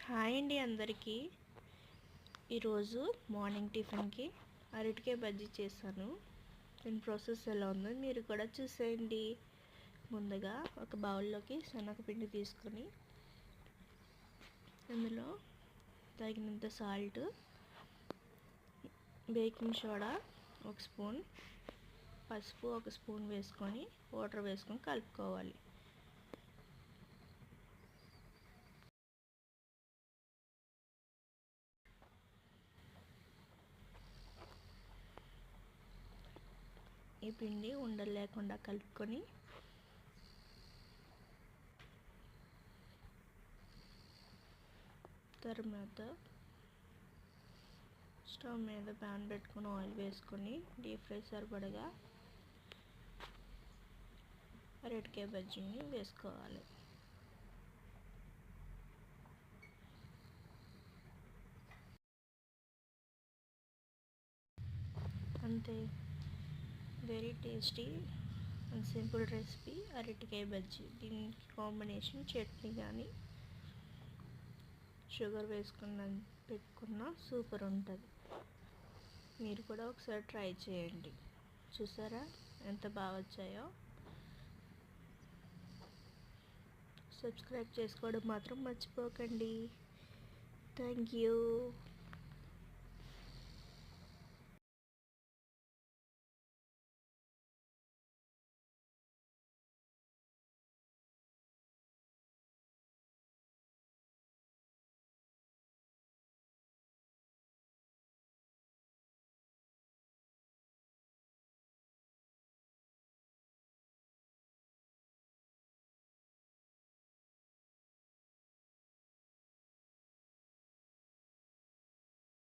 Hi అండి అందరికీ. ఈరోజు మార్నింగ్ టిఫిన్కి అరటికాయ బజ్జీ చేశాను. దీని ప్రాసెస్ ఎలా ఉందో మీరు కూడా చూసేయండి. ముందుగా ఒక బౌల్లోకి శనగపిండి తీసుకొని అందులో తగినంత సాల్ట్, బేకింగ్ సోడా ఒక స్పూన్, పసుపు ఒక స్పూన్ వేసుకొని వాటర్ వేసుకొని కలుపుకోవాలి. ఈ పిండి ఉండలు లేకుండా కలుపుకొని తర్వాత స్టవ్ మీద ప్యాన్ పెట్టుకొని ఆయిల్ వేసుకొని డీప్ ఫ్రై సరిపడగా అరటికాయ బజ్జీని వేసుకోవాలి. అంతే, very tasty and simple recipe అరటికాయ బజ్జీ. దీనికి కాంబినేషన్ చట్నీ కానీ షుగర్ వేసుకున్న పెట్టుకున్న సూపర్ ఉంటుంది. మీరు కూడా ఒకసారి ట్రై చేయండి. చూసారా ఎంత బాగా వచ్చాయో. సబ్స్క్రైబ్ చేసుకోవడం మాత్రం మర్చిపోకండి. Thank you.